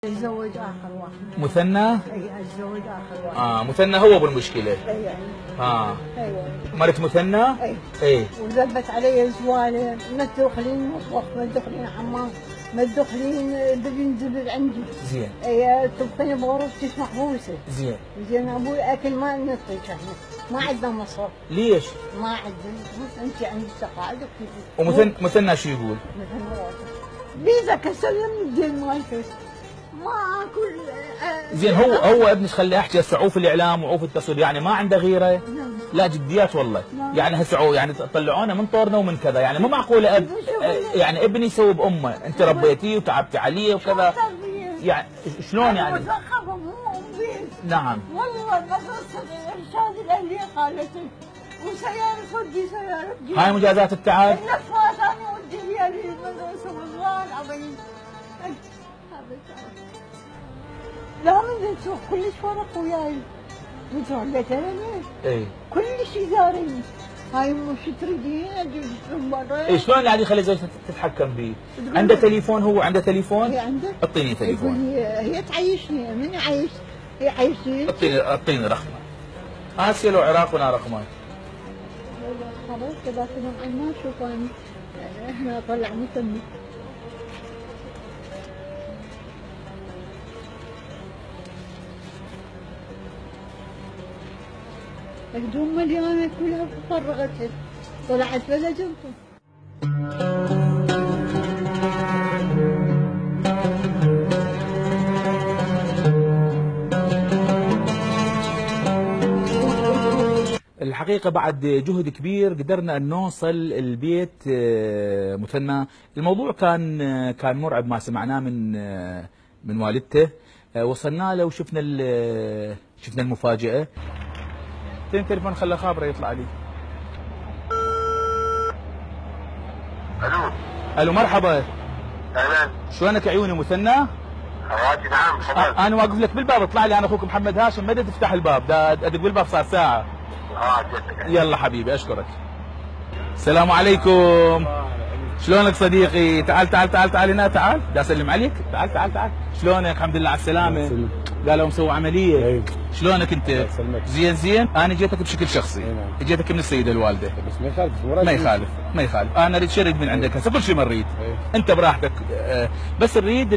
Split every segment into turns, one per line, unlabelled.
اتزوج اخر واحد.
مثنى؟
اي اتزوج اخر واحد.
مثنى هو بالمشكله.
اي
ايوه مرت مثنى؟ اي
وذبت علي سوالف، ما تدخلين مطبخ، ما تدخلين حمام، ما تدخلين بنزل عندي.
زين.
اي تبقين بغرفتك محبوسه.
زين
ابوي اكل ما نعطيك احنا، ما عندنا مصر.
ليش؟
ما عندنا، انت عندك تقاعد
ومثنى شو يقول؟
فيزا كسلم الدين مالك. ما كل
زين هو ابنك خليه احكي هسه عوف الاعلام وعوف التصوير، يعني ما عنده غيره؟ لا جديات والله. يعني هسه يعني طلعونا من طورنا ومن كذا، يعني مو معقوله يعني ابني يسوي بامه، انت ربيتيه وتعبتي عليه وكذا، يعني شلون يعني؟
مثقفه مو
نعم
والله مدرسه الارشاد الاهليه قالت وسياره ودي سياره
هاي مجازات التعب؟
النفاث انا ودي فيها للمدرسه والله العظيم. لا من نشوف كلش فرق وياي، نروح لترني كل شيء زارني. هاي مو شو تريدين اجيب من برا؟
شلون يعني خلي زوجتك تتحكم بيه؟ عنده تليفون؟ هو عنده تليفون؟
هي عنده.
اعطيني تليفون.
هي تعيشني، من يعيش؟ هي عايشين.
اعطيني رقمه. اسيا لو عراق وانا رقمك.
خلاص كذا كذا ما اشوف انا، احنا طلع مثنى. الهدوم مليانه كلها فرغتها، طلعت بلا جنطه.
الحقيقة بعد جهد كبير قدرنا أن نوصل البيت مثنى. الموضوع كان مرعب ما سمعناه من والدته. وصلنا له وشفنا شفنا المفاجأة. تليفون خلى خابره يطلع لي. الو مرحبا.
اهلا.
شلونك عيوني مثنى؟
حياتي نعم تفضل.
انا واقف لك بالباب، اطلع لي، انا اخوك محمد هاشم، متى تفتح الباب؟ ادق بالباب صار ساعة.
جيتك.
يلا حبيبي اشكرك. السلام عليكم. شلونك صديقي؟ تعال هنا، تعال بدي اسلم عليك. تعال شلونك؟ الحمد لله على السلامة. قالوا مسوي عملية. شلونك انت؟ زين. انا جيتك بشكل شخصي. جيتك من السيدة الوالدة.
بس ما يخالف.
انا اريد شيء من عندك هسه، كل شيء ما نريد. انت براحتك. بس نريد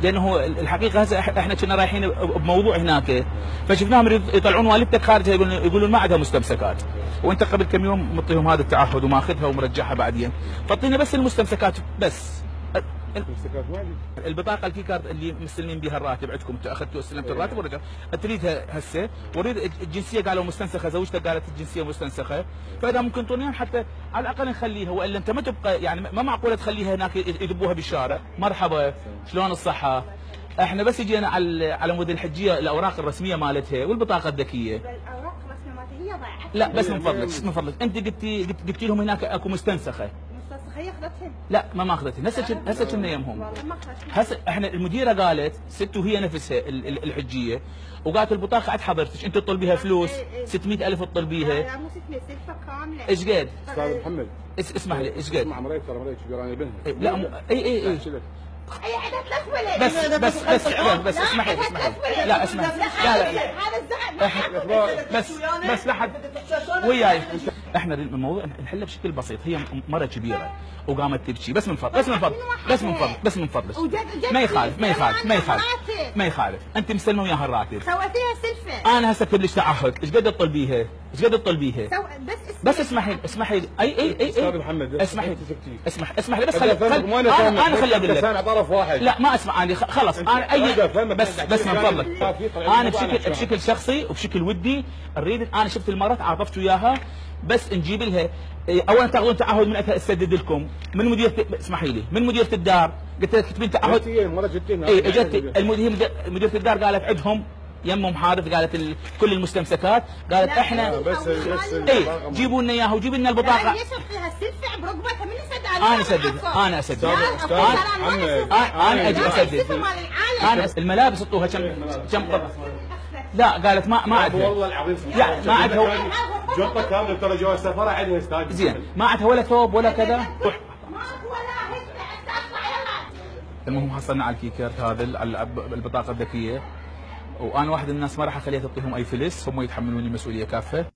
لانه الحقيقة هسه احنا كنا رايحين بموضوع هناك، فشفناهم يطلعون والدتك خارجها يقولون ما عندها مستمسكات، وانت قبل كم يوم مطيهم هذا التعهد وماخذها ومرجعها بعدين، فاعطينا بس المستمسكات بس. البطاقه الكي كارد اللي مستلمين بها الراتب عندكم، انتم اخذتوا استلمتوا الراتب ورجع تريدها هسه، واريد الجنسيه قالوا مستنسخه، زوجتك قالت الجنسيه مستنسخه، فاذا ممكن تعطينا حتى على الاقل نخليها، والا انت ما تبقى يعني ما معقوله تخليها هناك يدبوها بالشارع. مرحبا، شلون الصحه؟ احنا بس جينا على مود الحجيه الاوراق الرسميه مالتها والبطاقه الذكيه.
الاوراق الرسميه مالتها هي ضاعت.
لا بس من فضلك انت قلتي لهم هناك اكو مستنسخه.
هي اخذتهم؟
لا ما اخذتهم، هسه كنا يمهم. هسه احنا المديره قالت ست وهي نفسها الحجيه، وقالت البطاقه عند حضرتك انت تطلبيها فلوس 600,000 تطلبيها.
لا مو 600 سلفه كامله.
ايش قد؟
استاذ محمد
اسمح لي ايش قد؟
اسمع مريت شجراني بنت.
لا اي
هي عندها 3 ولد.
بس اسمحي لا اسمحي لا
هذا الزعل
بس لحد وياي. احنا الموضوع نحله بشكل بسيط. هي مره كبيره وقامت تبكي، بس من فضلك ما يخالف انت مستلمه وياها الراتب.
سويتيها سلفه.
انا هسه اكتب لك تعهد، ايش قد تطلبيها؟ بس اسمحي لي اي
استاذ محمد
اسمح لي بس انا خلي اقول لك.
انا طرف واحد
لا ما اسمع، انا خلص انا بس من فضلك انا بشكل شخصي وبشكل ودي اريد. انا شفت المرات عاطفت وياها، بس نجيب لها اولا تاخذون تعهد من عندها تسدد لكم من مديرة، اسمحي لي، من مديرة الدار. قلت لها تكتبين تعهد.
مره جتين
اجت مديرة الدار قالت عندهم يمهم حادث، قالت كل المستمسكات، قالت احنا
بس
جيبوا لنا اياها وجيبوا لنا البطاقه.
ليش فيها السلفه برقبتها؟ من يسدد؟
انا اسدد انا اجي اسدد. انا الملابس اعطوها كم قطعه؟ لا قالت ما عندها
والله العظيم.
لا ما عندها
جنطه كامله ترى جواز سفره عندها استاذ.
زين ما عندها ولا ثوب ولا كذا.
ماكو ولا هيك. اطلع يلا
المهم حصلنا على الكيكرت هذا على البطاقه الذكيه، وانا واحد من الناس ما راح اخليها تعطيهم اي فلس، هم يتحملون المسؤوليه كافه.